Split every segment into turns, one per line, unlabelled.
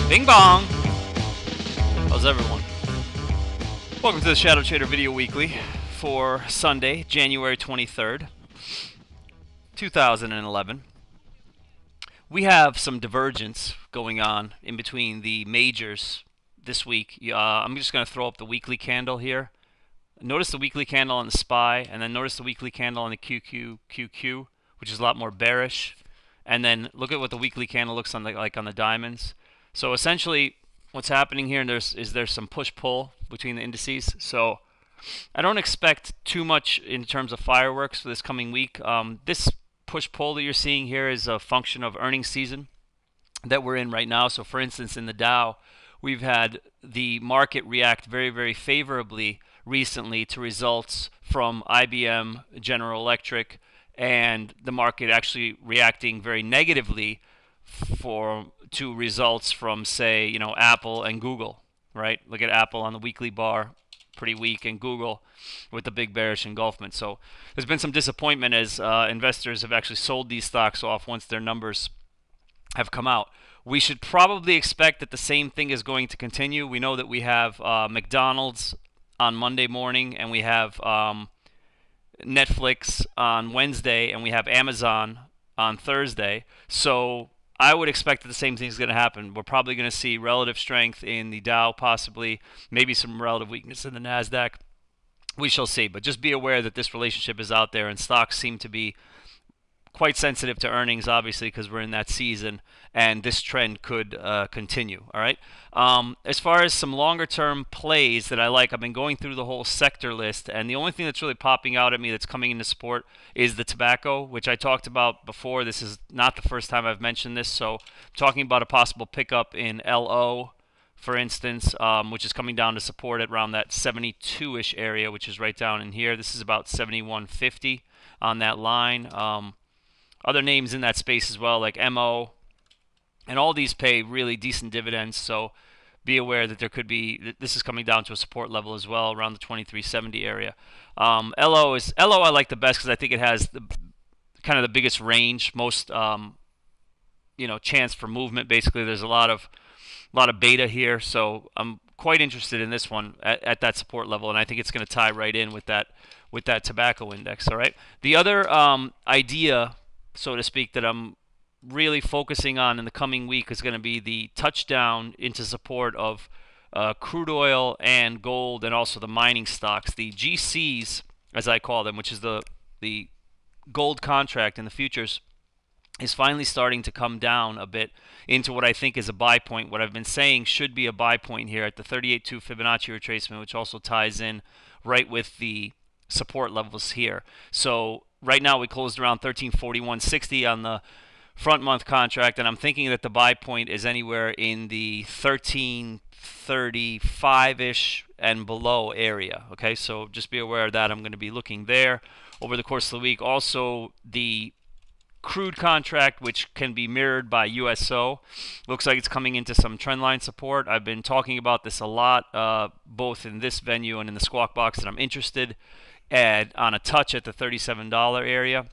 Bing bong! How's everyone? Welcome to the ShadowTrader Video Weekly for Sunday, January 23rd, 2011. We have some divergence going on in between the majors this week. I'm just going to throw up the weekly candle here. Notice the weekly candle on the SPY, and then notice the weekly candle on the QQ, which is a lot more bearish. And then look at what the weekly candle looks like on the diamonds. So essentially, what's happening here is there's some push-pull between the indices. So I don't expect too much in terms of fireworks for this coming week. This push-pull that you're seeing here is a function of earnings season that we're in right now. So for instance, in the Dow, we've had the market react very, very favorably recently to results from IBM, General Electric, and the market actually reacting very negatively to results from, say, Apple and Google, right? Look at Apple on the weekly bar, pretty weak, and Google with the big bearish engulfment. So there's been some disappointment as investors have actually sold these stocks off once their numbers have come out. We should probably expect that the same thing is going to continue. We know that we have McDonald's on Monday morning, and we have Netflix on Wednesday, and we have Amazon on Thursday. So I would expect that the same thing is going to happen. We're probably going to see relative strength in the Dow, possibly, maybe some relative weakness in the NASDAQ. We shall see. But just be aware that this relationship is out there, and stocks seem to be quite sensitive to earnings, obviously, because we're in that season, and this trend could continue. All right. As far as some longer-term plays that I like, I've been going through the whole sector list, and the only thing that's really popping out at me that's coming into support is the tobacco, which I talked about before. This is not the first time I've mentioned this, so I'm talking about a possible pickup in LO, for instance, which is coming down to support at around that 72-ish area, which is right down in here. This is about 71.50 on that line. Other names in that space as well, like MO, and all these pay really decent dividends. So be aware that there could be, this is coming down to a support level as well, around the 2370 area. LO I like the best because I think it has the kind of the biggest range, most chance for movement. Basically, there's a lot of beta here, so I'm quite interested in this one at that support level, and I think it's going to tie right in with that tobacco index. All right. The other idea, so to speak, that I'm really focusing on in the coming week is going to be the touchdown into support of crude oil and gold, and also the mining stocks, the GCs as I call them, which is the gold contract in the futures, is finally starting to come down a bit into what I think is a buy point. What I've been saying should be a buy point here at the 38.2 Fibonacci retracement, which also ties in right with the support levels here. So right now we closed around 1341.60 on the front month contract, and I'm thinking that the buy point is anywhere in the 1335-ish and below area. Okay, so just be aware of that. I'm going to be looking there over the course of the week. Also, the crude contract, which can be mirrored by USO, looks like it's coming into some trendline support. I've been talking about this a lot, both in this venue and in the Squawk Box, that I'm interested on a touch at the $37 area.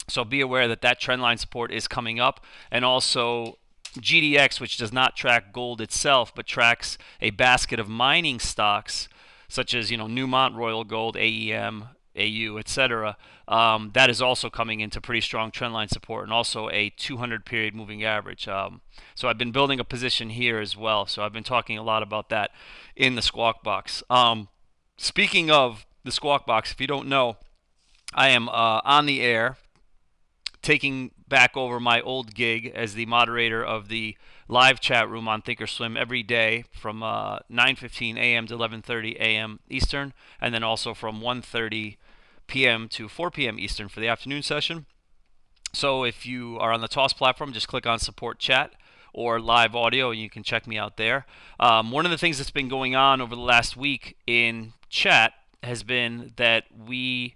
So be aware that trendline support is coming up. And also GDX, which does not track gold itself, but tracks a basket of mining stocks, such as Newmont, Royal Gold, AEM, AU, etc. That is also coming into pretty strong trendline support, and also a 200 period moving average. So I've been building a position here as well. So I've been talking a lot about that in the Squawk Box. Speaking of the Squawk Box, if you don't know, I am on the air, taking back over my old gig as the moderator of the live chat room on Thinkorswim every day from 9:15 a.m. to 11:30 a.m. Eastern, and then also from 1:30 p.m. to 4 p.m. Eastern for the afternoon session. So if you are on the TOS platform, just click on support chat or live audio, and you can check me out there. One of the things that's been going on over the last week in chat has been that we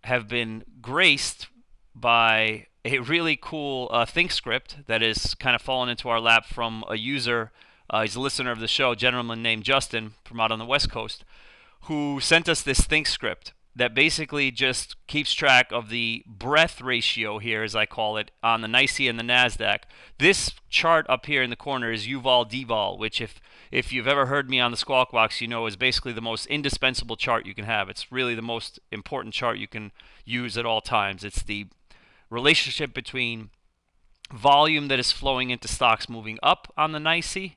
have been graced by a really cool ThinkScript that has kind of fallen into our lap from a user. He's a listener of the show, a gentleman named Justin from out on the West Coast, who sent us this ThinkScript. that basically just keeps track of the breadth ratio here, as I call it, on the NYSE and the NASDAQ. This chart up here in the corner is UVOL DVOL, which if you've ever heard me on the Squawk Box, you know is basically the most indispensable chart you can have. It's really the most important chart you can use at all times. It's the relationship between volume that is flowing into stocks moving up on the NYSE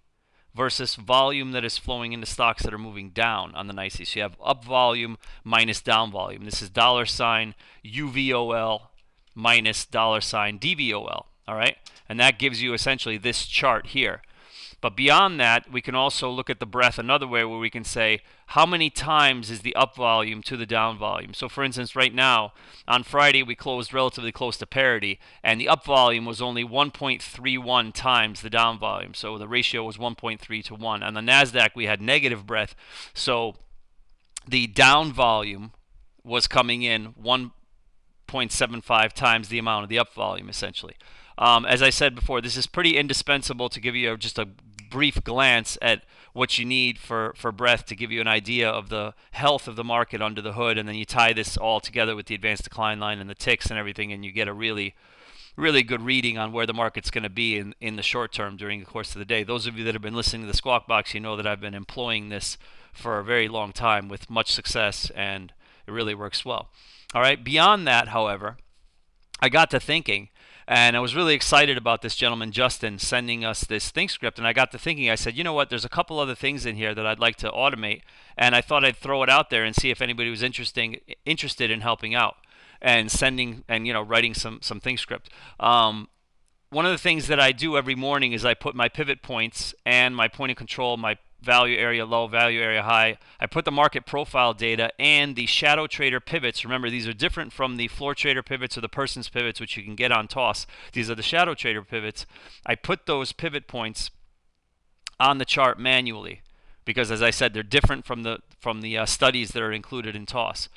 versus volume that is flowing into stocks that are moving down on the NYSE. So you have up volume minus down volume. This is $ UVOL minus $ DVOL. All right, and that gives you essentially this chart here. But beyond that, we can also look at the breadth another way, where we can say how many times is the up volume to the down volume. So for instance, right now on Friday we closed relatively close to parity, and the up volume was only 1.31 times the down volume. So the ratio was 1.3 to 1. On the NASDAQ we had negative breadth, so the down volume was coming in 1.75 times the amount of the up volume, essentially. As I said before, this is pretty indispensable to give you just a brief glance at what you need for breadth to give you an idea of the health of the market under the hood, and then you tie this all together with the advanced decline line and the ticks and everything, and you get a really good reading on where the market's going to be in the short term during the course of the day. Those of you that have been listening to the Squawk Box, you know that I've been employing this for a very long time with much success, and it really works well. All right, beyond that, however, I got to thinking, and I was really excited about this gentleman, Justin, sending us this ThinkScript. And I got to thinking, I said, you know what, there's a couple other things in here that I'd like to automate. And I thought I'd throw it out there and see if anybody was interested in helping out and sending and, writing some ThinkScript. One of the things that I do every morning is I put my pivot points and my point of control, my value area low, value area high. I put the market profile data and the ShadowTrader pivots. Remember, these are different from the floor trader pivots or the person's pivots, which you can get on TOS. These are the ShadowTrader pivots. I put those pivot points on the chart manually because, as I said, they're different from the studies that are included in TOS.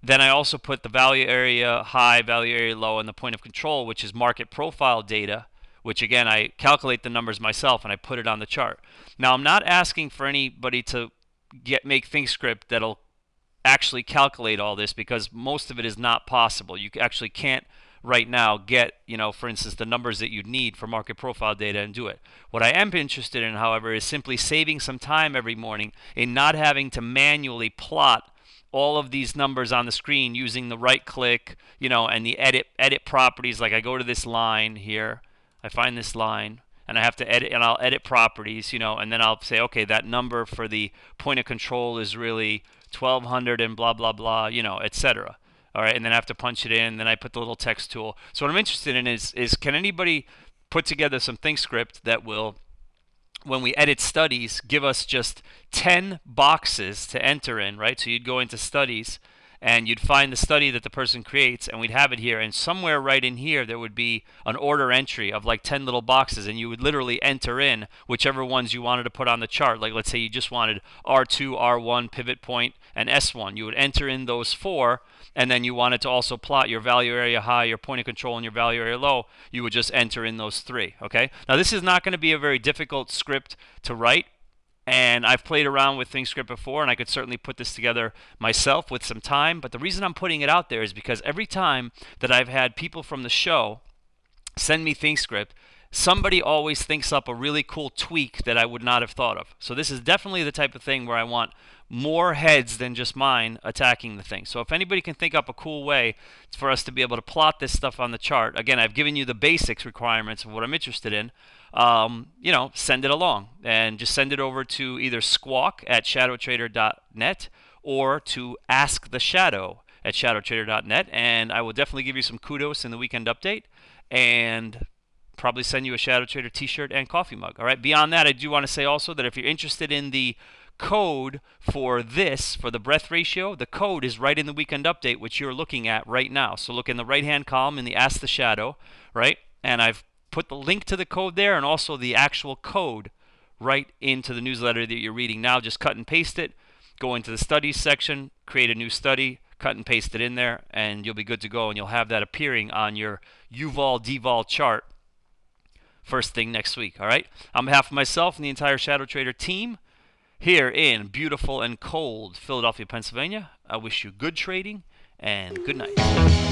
Then I also put the value area high, value area low, and the point of control, which is market profile data, which again, I calculate the numbers myself and I put it on the chart. Now, I'm not asking for anybody to make ThinkScript that'll actually calculate all this, because most of it is not possible. You actually can't right now get, for instance, the numbers that you'd need for market profile data and do it. What I am interested in, however, is simply saving some time every morning in not having to manually plot all of these numbers on the screen using the right click, and the edit properties. Like I go to this line here, I find this line, and I have to edit, and I'll edit properties, and then I'll say, okay, that number for the point of control is really 1200 and blah, blah, blah, etc. All right, and then I have to punch it in, then I put the little text tool. So what I'm interested in is can anybody put together some ThinkScript that will, when we edit studies, give us just 10 boxes to enter in, right? So you'd go into studies, and you'd find the study that the person creates, and we'd have it here, and somewhere right in here there would be an order entry of like 10 little boxes, and you would literally enter in whichever ones you wanted to put on the chart. Like let's say you just wanted R2, R1, pivot point, and S1. You would enter in those 4, and then you wanted to also plot your value area high, your point of control, and your value area low. You would just enter in those 3, okay? Now this is not going to be a very difficult script to write, and I've played around with ThinkScript before, and I could certainly put this together myself with some time. But the reason I'm putting it out there is because every time that I've had people from the show send me ThinkScript, somebody always thinks up a really cool tweak that I would not have thought of. So this is definitely the type of thing where I want more heads than just mine attacking the thing. So if anybody can think up a cool way for us to be able to plot this stuff on the chart, again, I've given you the basics requirements of what I'm interested in. Send it along, and just send it over to either squawk@shadowtrader.net or to asktheshadow@shadowtrader.net, and I will definitely give you some kudos in the weekend update and probably send you a ShadowTrader t-shirt and coffee mug. All right. Beyond that, I do want to say also that if you're interested in the code for this, for the breadth ratio, the code is right in the weekend update, which you're looking at right now. So look in the right-hand column in the Ask the Shadow, right? And I've put the link to the code there, and also the actual code right into the newsletter that you're reading now. Just cut and paste it, go into the studies section, create a new study, cut and paste it in there, and you'll be good to go, and you'll have that appearing on your UVOL DVOL chart first thing next week. All right. On behalf of myself and the entire ShadowTrader team, here in beautiful and cold Philadelphia, Pennsylvania. I wish you good trading and good night.